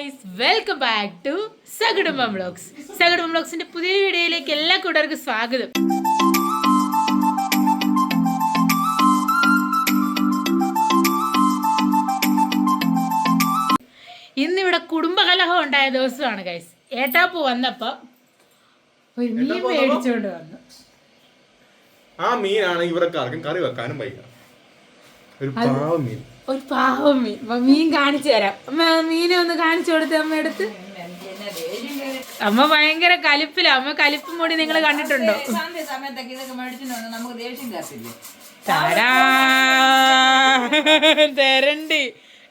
Guys, welcome back to Sakudumbam vlogs. Sakudumbam വ്ളോഗ്സിന്റെ പുതിയൊരു വീഡിയോയിലേക്ക് എല്ലാ കൂട്ടുകാർക്കും സ്വാഗതം. ഇന്നിവിടെ കുടുംബകലഹം ഉണ്ടായ ദിവസമാണ് ഗൈസ്. ഏട്ടാപ്പൂ വന്നപ്പോ ഒരു മീൻ മേടിച്ചോണ്ട് വന്നു. ആ മീനാണ് ഇവർക്കാർക്കും കറി വെക്കാനും വയ്യ. ഒരു പാവം മീൻ. മീൻ കാണിച്ചു തരാം. മീനെ ഒന്ന് കാണിച്ചു കൊടുത്ത് അമ്മ എടുത്ത്. അമ്മ ഭയങ്കര കലിപ്പില. അമ്മ കലിപ്പ് മൂടി നിങ്ങൾ കണ്ടിട്ടുണ്ടോ? തരണ്ടി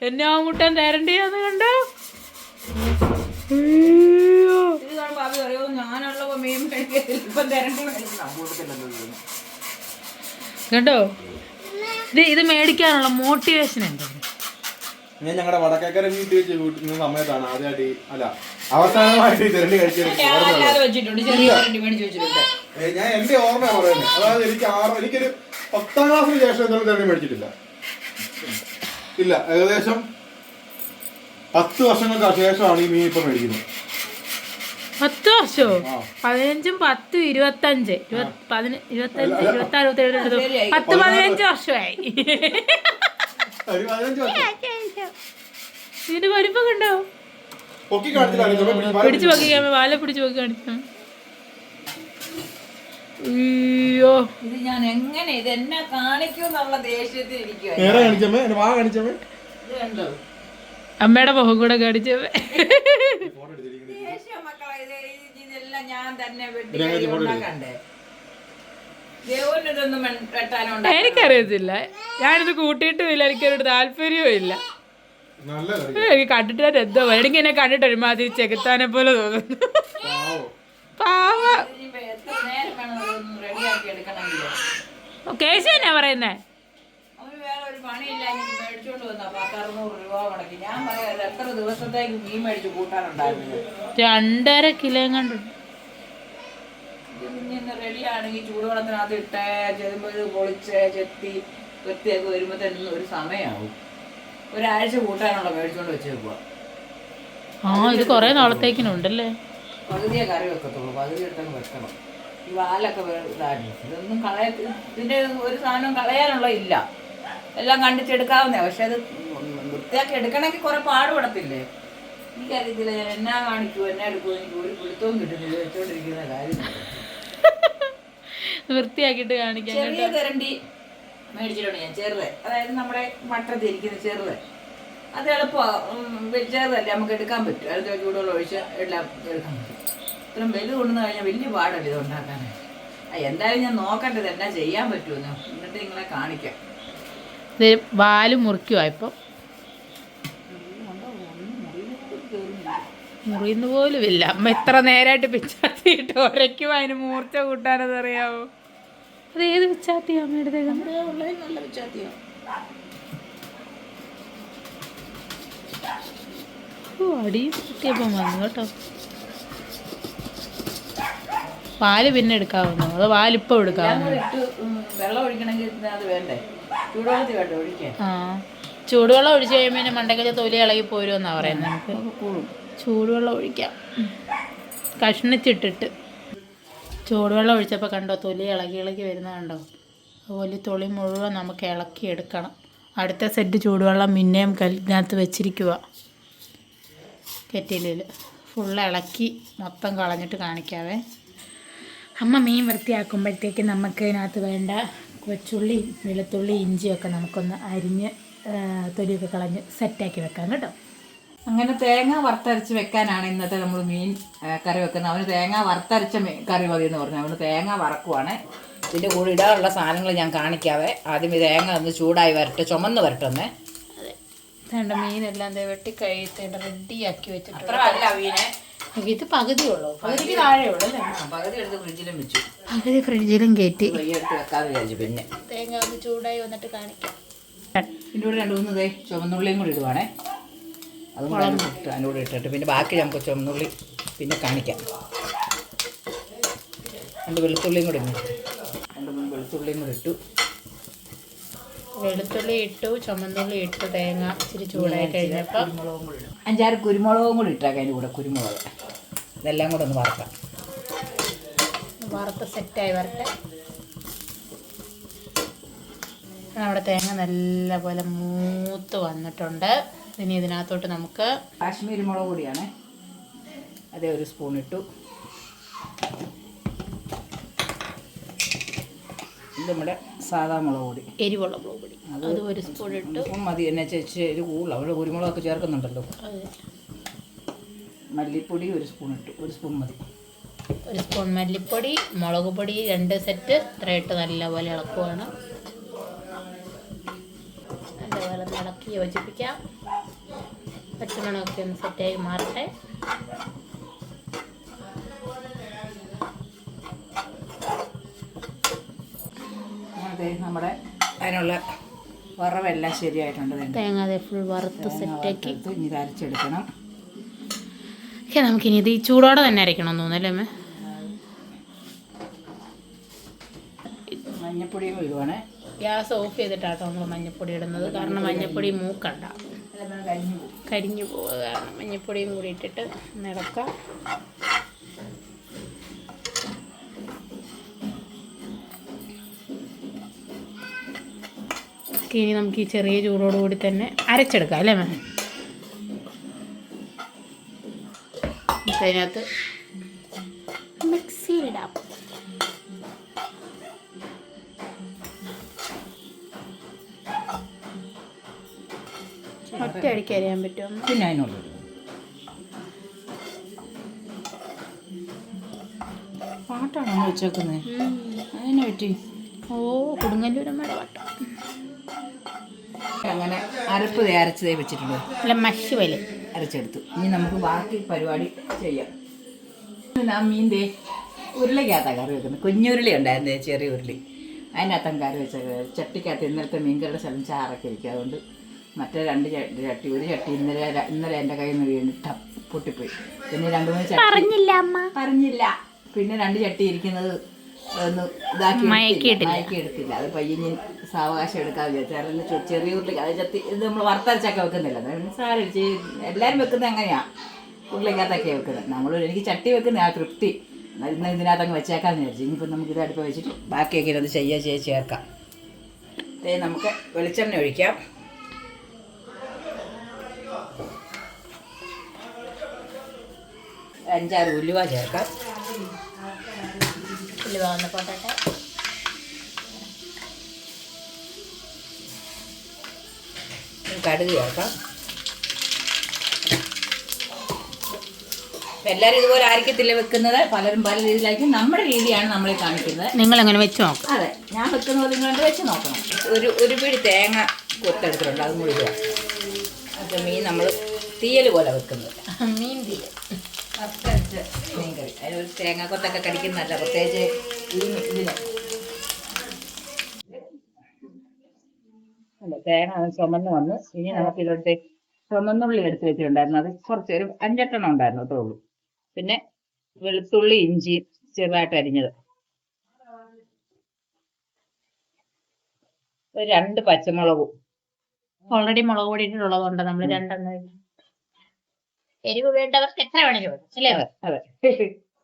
എന്നാ കൂട്ടാൻ തരണ്ടിയാന്ന് കണ്ടോ? കേട്ടോ, ഇത് മേടിക്കാനുള്ള മോട്ടിവേഷൻ എന്താണ്? ഞാൻ ഞങ്ങളുടെ വടക്കേക്കര വീട്ടിൽ വെച്ച് കൂട്ടുന്ന സമയത്താണ് ആദ്യമായിട്ട് അവസാനമായിട്ട് തിരണ്ടി കഴിച്ചത്. ഞാൻ എന്റെ ഓർമ്മ പറയുന്നത്. അതായത് എനിക്കൊരു 10ാം ക്ലാസ്സിന് ശേഷം എന്തെങ്കിലും തിരണ്ടി മേടിച്ചിട്ടില്ല. ഇല്ല, ഏകദേശം 10 വർഷങ്ങൾക്ക് ശേഷമാണ് ഈ മീൻ ഇപ്പൊ മേടിക്കുന്നത്. 10 വർഷമോ? 15, 10, 25, 25, 26, 27, 10-15 വർഷമായി. ഇതിന്റെ വലിപ്പം കണ്ടോ? പിടിച്ചു പൊക്കി വാല പിടിച്ചു പൊക്കി കാണിച്ചു. അയ്യോ, ഇത് ഞാൻ എങ്ങനെ ഇത് എന്നെ കാണിക്കുന്നുള്ള ദേഷ്യത്തിൽ ഇരിക്കുക. അമ്മയുടെ മുഖം കൂടെ കാണിച്ചവേ. ഇതെല്ലാം ഞാൻ തന്നെ വെട്ടിക്കണ്ടേ. ദേവനൊന്നും വെട്ടാനുണ്ട് എനിക്കറിയത്തില്ല. ഞാനിത് കൂട്ടിയിട്ടുമില്ല. എനിക്കൊരു താല്പര്യവും ഇല്ല. എനിക്ക് കണ്ടിട്ട് എന്തോ എനിക്ക് എന്നെ കണ്ടിട്ട് ഒരുമാതിരി ചെകുത്താനെ പോലെ തോന്നുന്നു. പാവ കേശു എന്നാ പറയുന്നേ? അവന് വേറെ ഒരു പണിയില്ല. മേടിച്ചോണ്ട് വന്ന 10-600 രൂപ മുടക്കി. ഞാൻ പറയാം എത്ര ദിവസത്തേക്ക് മീൻ മേടിച്ച് കൂട്ടാനുണ്ടായിരുന്നു. 2.5 കിലോ കണ്ടുണ്ട്. കുഞ്ഞിന്ന് റെഡിയാണെങ്കിൽ ചൂടുവെള്ളത്തിനകത്ത് ഇട്ടേ ചെതുമ്പോ ഇത് പൊളിച്ച് ചെത്തി വൃത്തിയൊക്കെ വരുമ്പോ തന്നെ ഒരു സമയമാവും. ഒരാഴ്ച കൂട്ടാനുള്ള മേടിച്ചോണ്ട് വെച്ചേക്കുക. ഇത് കൊറേ നാളത്തേക്കിനുണ്ടല്ലേ. പകുതിയെ കറി വെക്കത്തുള്ളൂ, പകുതി എടുത്തങ്ങ് വെക്കണം. ഈ വാലൊക്കെ ഇതാണ്. ഇതൊന്നും ഇതിന്റെ ഒരു സാധനം കളയാനുള്ള ഇല്ല. എല്ലാം കണ്ടിച്ചെടുക്കാവുന്നേ. പക്ഷെ അത് വൃത്തിയാക്കി എടുക്കണമെങ്കിൽ കുറെ പാടുപെടത്തില്ലേ. എനിക്കറിയത്തില്ല ഞാൻ എന്നാ കാണിക്കൂ എന്നാ എടുക്കൂ. എനിക്ക് ഒരു പിടുത്തവും കിട്ടുന്നില്ല വെച്ചോണ്ടിരിക്കുന്ന കാര്യം. വൃത്തിയാക്കിട്ട് കാണിക്കാൻ ചെറിയ തിരണ്ടി മേടിച്ചിട്ടുണ്ട് ഞാൻ. ചെറുത്, അതായത് നമ്മുടെ മട്ടത്തിൽ ഇരിക്കുന്ന ചെറുത്. അത് എളുപ്പമാണ്. ചെറുതല്ലേ, നമുക്ക് എടുക്കാൻ പറ്റും. അടുത്ത ചൂടുവെള്ളം ഒഴിച്ച് എല്ലാം എടുക്കാൻ പറ്റും. ഇത്രയും വലുത് കൊണ്ടുവന്ന് കഴിഞ്ഞാൽ വലിയ പാടല്ലേ ഇത് ഉണ്ടാക്കാനായിട്ട്. എന്തായാലും ഞാൻ നോക്കട്ടെ ഇത് എന്നാ ചെയ്യാൻ പറ്റുമെന്ന്. എന്നിട്ട് നിങ്ങളെ കാണിക്കാം. വാല് മുറിക്കുവാ ഇപ്പം. മുറിയുന്ന പോലും ഇല്ല. അമ്മ എത്ര നേരമായിട്ട് പിച്ചാത്തിയിട്ട് ഒരയ്ക്കും അതിന് മൂർച്ച കൂട്ടാനത് അറിയാവോ? അത് ഏത് പിച്ചാത്തിയാ അമ്മയുടെ? നല്ല പിച്ചാത്തിയോ? അടിയും കുത്തിയപ്പം വന്നു കേട്ടോ. പാല് പിന്നെ എടുക്കാവുന്നോ അതോ പാലിപ്പം എടുക്കാവുന്നോ? വെള്ളം ഒഴിക്കണമെങ്കിൽ അത് വേണ്ടേ? ചൂടുവെള്ളത്തിൽ വേണ്ട ഒഴിക്കാൻ. ചൂടുവെള്ളം ഒഴിച്ച് കഴിയുമ്പോൾ പിന്നെ മണ്ടയ്ക്ക് തൊലി ഇളകി പോരുമെന്നാ പറയുന്നത്. നമുക്ക് ചൂടുവെള്ളം ഒഴിക്കാം. കഷ്ണിച്ചിട്ടിട്ട് ചൂടുവെള്ളം ഒഴിച്ചപ്പോൾ കണ്ടോ തൊലി ഇളകി വരുന്നത് കണ്ടോ? അതുപോലെ തൊലി മുഴുവൻ നമുക്ക് ഇളക്കി എടുക്കണം. അടുത്ത സെറ്റ് ചൂടുവെള്ളം പിന്നെയും കല്ലിനകത്ത് വെച്ചിരിക്കുക. കെറ്റിലിൽ ഫുള്ള് ഇളക്കി മൊത്തം കളഞ്ഞിട്ട് കാണിക്കാവേ. അമ്മ മീൻ വൃത്തിയാക്കുമ്പോഴത്തേക്ക് നമുക്ക് ഇതിനകത്ത് വേണ്ട കൊച്ചുള്ളി, വെളുത്തുള്ളി, ഇഞ്ചിയൊക്കെ നമുക്കൊന്ന് അരിഞ്ഞ് തൊലിയൊക്കെ കളഞ്ഞ് സെറ്റാക്കി വെക്കാം കേട്ടോ. അങ്ങനെ തേങ്ങ വറുത്തരച്ച് വെക്കാനാണ് ഇന്നത്തെ നമ്മൾ മീൻ കറി വെക്കുന്നത്. അവന് തേങ്ങ വറുത്തരച്ച കറി മതി എന്ന് പറഞ്ഞു. അവന് തേങ്ങ വറക്കുവാണ്. ഇതിൻ്റെ കൂടെ ഇടാനുള്ള സാധനങ്ങൾ ഞാൻ കാണിക്കാവേ. ആദ്യം ഈ തേങ്ങ ഒന്ന് ചൂടായി വരട്ടെ, ചുമന്ന് വരട്ടെന്നേ. അതെ, വേണ്ട മീനെല്ലാം വെട്ടി കഴിത്തേണ്ട റെഡിയാക്കി വെച്ചിട്ട്. അത്ര അല്ല മീനെ, ഇത് പകുതിയുള്ളൂ, പകുതിക്ക് താഴെയുള്ളൂ അല്ലേ? പകുതി എടുത്ത് ഫ്രിഡ്ജിലും വെച്ചു, പകുതി ഫ്രിഡ്ജിലും കയറ്റി എടുത്ത് വെക്കാതെ വിചാരിച്ചു. പിന്നെ തേങ്ങ ഒന്ന് ചൂടായി വന്നിട്ട് കാണിക്കാം. ഇതിൻ്റെ കൂടെ 2-3 ചുവന്നുള്ളിയും കൂടി ഇടുവാണേ. അതും കൂടെ ഇട്ട് അതിൻ്റെ കൂടെ ഇട്ടിട്ട് പിന്നെ ബാക്കി നമുക്ക് ചുവന്നുള്ളി പിന്നെ കാണിക്കാം. 2 വെളുത്തുള്ളിയും കൂടി ഇട്ടു. 2-3 വെളുത്തുള്ളിയും കൂടി ഇട്ടു. വെളുത്തുള്ളി ഇട്ടു, ചുമന്നുള്ളി ഇട്ടു, തേങ്ങ ഇച്ചിരി ചൂടായി കഴിഞ്ഞപ്പോൾ കുരുമുളകും കൂടി ഇടും. 5-6 കുരുമുളകും കൂടി ഇട്ടേക്കാം അതിൻ്റെ കൂടെ. കുരുമുളക് ഇതെല്ലാം കൂടെ ഒന്ന് വറക്കാം. വറുത്ത് സെറ്റായി വരട്ടെ. നമ്മുടെ തേങ്ങ നല്ലപോലെ മൂത്ത് വന്നിട്ടുണ്ട്. ഇനി ഇതിനകത്തോട്ട് നമുക്ക് കാശ്മീരി മുളക് പൊടിയാണ്, അതേ 1 സ്പൂൺ ഇട്ടു. ഇത് നമ്മുടെ സാധാ മുളക് പൊടി, എരിവുള്ള മുളക് പൊടി, അത് 1 സ്പൂൺ ഇട്ടു. സ്പൂൺ മതി, എന്നെ ചേച്ചി ഒരു കൂടുതൽ അവിടെ കുരുമുളകൊക്കെ ചേർക്കുന്നുണ്ടല്ലോ. മല്ലിപ്പൊടി 1 സ്പൂൺ ഇട്ടു, 1 സ്പൂൺ മതി. 1 സ്പൂൺ മല്ലിപ്പൊടി, മുളക് പൊടി 2 സെറ്റ് ഇത്ര ഇട്ട് നല്ലപോലെ ഇളക്കുവാണ്. നല്ലപോലെ ഇളക്കി യോജിപ്പിക്കാം. പച്ചമണമൊക്കെ ഒന്ന് സെറ്റായി മാറട്ടെ. അതെ, നമ്മുടെ അതിനുള്ള വറവെല്ലാം ശരിയായിട്ടുണ്ട്. തേങ്ങ അതെ ഫുൾ വറുത്ത് സെറ്റാക്കി ഇനി ഇത് അരച്ചെടുക്കണം. ഓക്കെ, നമുക്കിനി ഇത് ഈ ചൂടോടെ തന്നെ അരയ്ക്കണം തോന്നല്ലേ അമ്മേ? മഞ്ഞപ്പൊടിയും കൂടി ഇടുവാണേ. ഗ്യാസ് ഓഫ് ചെയ്തിട്ടാട്ടോ നമ്മൾ മഞ്ഞപ്പൊടി ഇടുന്നത്. കാരണം മഞ്ഞപ്പൊടി മൂക്കണ്ട, കരിഞ്ഞു പോവുക. കാരണം മഞ്ഞപ്പൊടിയും കൂടി ഇട്ടിട്ട് ഇളക്കാം. ഇനി നമുക്ക് ഈ ചെറിയ ചൂടോടുകൂടി തന്നെ അരച്ചെടുക്കാം അല്ലേ മാം? അതിനകത്ത് മിക്സിയിലിടാം. ഒറ്റയടിക്ക് അരിയാൻ പറ്റുമോ? പിന്നെ അതിനുള്ളത് പാട്ടാണോ വെച്ചേക്കുന്നത്? അതിനെ പറ്റി കൊടുങ്ങല്ലൂരമ്മയുടെ പാട്ട്. അങ്ങനെ അരപ്പ് അരച്ചതേ വെച്ചിട്ടുണ്ട്. അല്ല മഷി പോലെ അരച്ചെടുത്തു. ഇനി നമുക്ക് ബാക്കി പരിപാടി ചെയ്യാം. ആ മീൻ്റെ ഉരുളിക്കകത്താണ് കറി വെക്കുന്നത്. കുഞ്ഞുരുളി ഉണ്ടായിരുന്നേ, ചെറിയ ഉരുളി. അതിനകത്താണ് കറി വെച്ചത്. ചട്ടിക്കകത്ത് ഇന്നലത്തെ മീൻകറിയുടെ സ്ഥലം ചാറൊക്കെ ഇരിക്കും. അതുകൊണ്ട് മറ്റേ 2 ചട്ടി, ഒരു ചട്ടി ഇന്നലെ എൻ്റെ കയ്യിൽ നിന്ന് വീണിട്ട് പൊട്ടിപ്പോയി. പിന്നെ 2-3 ചട്ടി പറഞ്ഞില്ല. പിന്നെ 2 ചട്ടി ഇരിക്കുന്നത് ഒന്ന് ഇതാക്കി എടുത്തില്ല. അത് പയ്യഞ്ഞ് സാവകാശം എടുക്കാതെ വിചാരിച്ചാൽ ചെറിയ ഉരുളി അത് ചത്തി. ഇത് നമ്മൾ വറുത്തരച്ചൊക്കെ വെക്കുന്നില്ല, സാരിച്ച് എല്ലാവരും വെക്കുന്നത് അങ്ങനെയാണ്. ഉരുളിക്കകത്തൊക്കെയാണ് വെക്കുന്നത്. എനിക്ക് ചട്ടി വെക്കുന്ന ആ തൃപ്തി. ഇന്ന് ഇതിനകത്തങ്ങ് വെച്ചേക്കാന്ന് വിചാരിച്ചു. ഇനിയിപ്പോൾ നമുക്ക് ഇത് അടുപ്പ് വെച്ചിട്ട് ബാക്കിയൊക്കെ ഇത് ചേർക്കാം. നമുക്ക് വെളിച്ചെണ്ണ ഒഴിക്കാം. 5-6 ഉലുവ ചേർക്കാം. ഉലുവ ഒന്ന് പോട്ടെ. കടുക് ചേർക്കാം. എല്ലാവരും ഇതുപോലെ ആയിരിക്കത്തില്ല വെക്കുന്നത്, പലരും പല രീതിയിലായിരിക്കും. നമ്മുടെ രീതിയാണ് നമ്മളെ കാണിക്കുന്നത്. നിങ്ങൾ അങ്ങനെ വെച്ച് നോക്കാം. അതെ, ഞാൻ വെക്കുന്നത് നിങ്ങൾ വെച്ച് നോക്കണം. ഒരു പിടി തേങ്ങ കൊത്തെടുത്തിട്ടുണ്ട്, അതും കൂടി ഇടുക. അത് മീൻ നമ്മൾ തീയൽ പോലെ വെക്കുന്നത്, മീൻ തീയൽ വറുത്തരച്ച് മീൻ കറി. അതിനൊരു തേങ്ങ കൊത്തൊക്കെ കടിക്കുന്നതല്ല, പ്രത്യേകിച്ച് ഇതിന്. അല്ല, തേങ്ങ ചുമന്ന് വന്ന്. ഇനി നമുക്കിതിലോട്ട് ചുമന്നുള്ളി എടുത്ത് വെച്ചിട്ടുണ്ടായിരുന്നു. അത് കുറച്ച് ഒരു 5-8 ഉണ്ടായിരുന്നു അത്രേ ഉള്ളൂ. പിന്നെ വെളുത്തുള്ളി, ഇഞ്ചി ചെറുതായിട്ട് അരിഞ്ഞത്, ഒരു 2 പച്ചമുളകും. ഓൾറെഡി മുളക് പൊടി ഇട്ടുള്ളതുകൊണ്ട് നമ്മൾ 2 എരിവ് വേണ്ടവർക്ക് എത്ര വേണമെങ്കിലും അല്ലേ? അതെ,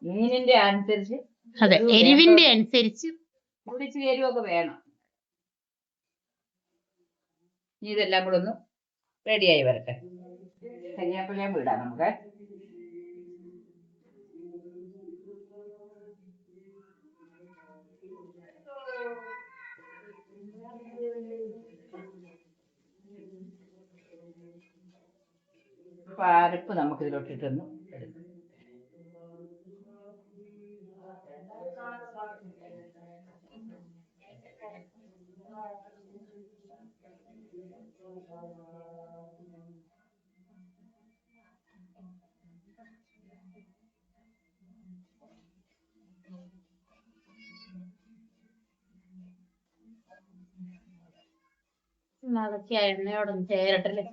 മീനിന്റെ അനുസരിച്ച്. അതെ, എരിവിന്റെ അനുസരിച്ച് കുടിച്ച് എരിവൊക്കെ വേണം. ഇനി ഇതെല്ലാം കൂടെ ഒന്ന് റെഡിയായി വരട്ടെ. കരിയാപ്പിലയും വിടാം നമുക്ക്. അരപ്പ് നമുക്ക് ഇതിലോട്ടിട്ടൊന്ന് എടുക്കാം. അതൊക്കെ എണ്ണയോടൊന്ന് ചേരട്ടല്ലേ.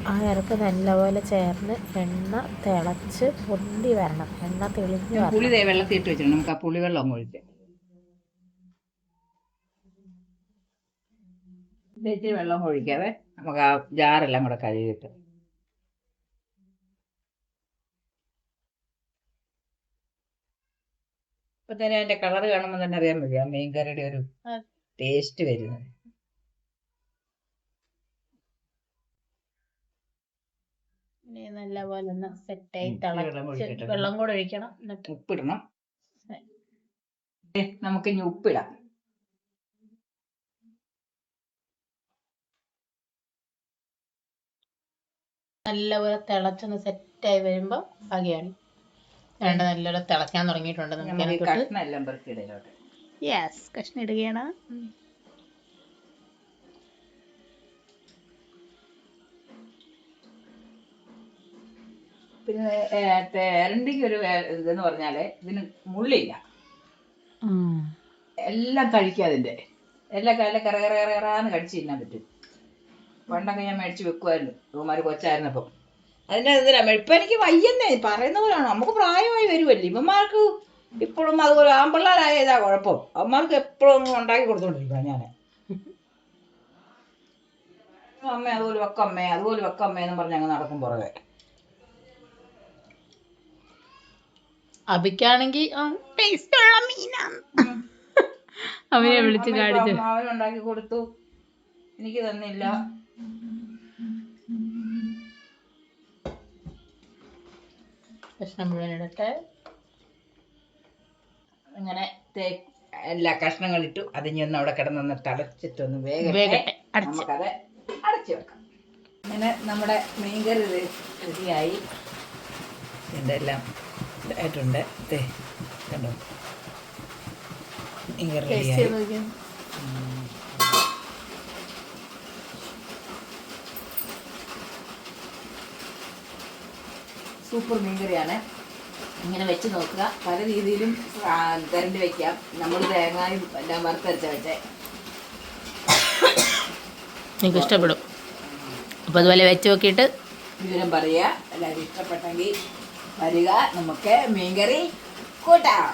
ആ ഇറക്ക് നല്ലപോലെ ചേർന്ന് എണ്ണ തിളച്ച് പൊന്തി വരണം, എണ്ണ തെളിഞ്ഞ് വരണം. പുളി വെള്ളത്തിൽ ഇട്ട് വെച്ചിട്ടുണ്ട്, നമുക്ക് ആ പുളിവെള്ളം അങ്ങ് ഒഴിച്ച് ഇച്ചിരി വെള്ളം ഒഴിക്കാവേ. നമുക്ക് ആ ജാറെല്ലാം കൂടെ കഴുകിയിട്ട് ഇപ്പൊ തന്നെ അതിന്റെ കളർ കാണുമ്പോൾ തന്നെ അറിയാൻ മതി ആ മീൻകറിയുടെ ഒരു ടേസ്റ്റ് വരുന്നത്. നല്ലപോലെ ഒന്ന് സെറ്റായി തിളച്ച് വെള്ളം കൂടെ ഒഴിക്കണം, എന്നിട്ട് ഉപ്പിടണം. നമുക്ക് ഇനി ഉപ്പിടാം. നല്ലപോലെ തിളച്ചൊന്ന് സെറ്റായി വരുമ്പോൾ വകയാണ് വേണ്ട. നല്ലപോലെ തിളയ്ക്കാൻ തുടങ്ങിയിട്ടുണ്ട്. നമുക്ക് കഷ്ണമെല്ലാം പെറുക്കിയിടയിലോട്ട്. യെസ്, കഷ്ണം ഇടുകയാണ്. പിന്നെ തെരണ്ടിക്ക് ഒരു ഇതെന്ന് പറഞ്ഞാല് ഇതിന് മുള്ളില്ല, എല്ലാം കഴിക്കുക. അതിന്റെ എല്ലാ കാലം കറകറാന്ന് കടിച്ചു തിന്നാൻ പറ്റും. പണ്ടൊക്കെ ഞാൻ മേടിച്ച് വെക്കുമായിരുന്നു, ഇവന്മാര് കൊച്ചായിരുന്നപ്പം. അതിന്റെ ഇതിലാ ഇപ്പൊ എനിക്ക് വയ്യെന്നേ പറയുന്ന പോലെയാണ്. നമുക്ക് പ്രായമായി വരുമല്ലേ ഇവന്മാർക്ക്. ഇപ്പോഴും അതുപോലെ ആമ്പിള്ളേരായ ഇതാ കുഴപ്പം, അവന്മാർക്ക് എപ്പോഴും ഒന്നും ഉണ്ടാക്കി കൊടുത്തോണ്ടിരിക്കുക. ഞാൻ അമ്മ അതുപോലെ വെക്കമ്മേ അതുപോലെ വെക്കമ്മേ എന്ന് പറഞ്ഞ് അങ്ങ് നടക്കും പുറകെ. അബിക്കാണെങ്കിൽ ടേസ്റ്റുള്ള മീനാണ്, അവനെ വിളിച്ച് കാണിച്ചു. അവനുണ്ടാക്കി കൊടുത്തു, എനിക്ക് തന്നില്ല. കഷ്ണം മുഴുവൻ ഇടട്ടെ. അങ്ങനെ എല്ലാ കഷ്ണങ്ങളിട്ടു. അതിനി ഒന്ന് അവിടെ കിടന്നൊന്ന് തടച്ചിട്ടൊന്ന് വേഗം നമുക്കത് അടച്ചു വെക്കാം. അങ്ങനെ നമ്മുടെ മീൻകറി റെഡിയായി. ഇതെല്ലാം ഇതായിട്ടുണ്ട്. കണ്ടോ, മീൻകറി റെഡിയായി. സൂപ്പർ മീൻകറിയാണ്. ഇങ്ങനെ വെച്ച് നോക്കുക. പല രീതിയിലും തരണ്ടി വെക്കാം. നമ്മൾ തേങ്ങായും എല്ലാം വറുത്തരച്ച വെച്ചേ നിങ്ങൾക്ക് ഇഷ്ടപ്പെടും. അപ്പോൾ അതുപോലെ വെച്ച് നോക്കിയിട്ട് വിവരം പറയുക. എല്ലാവരും ഇഷ്ടപ്പെട്ടെങ്കിൽ വരിക, നമുക്ക് മീൻകറി കൂട്ടാം.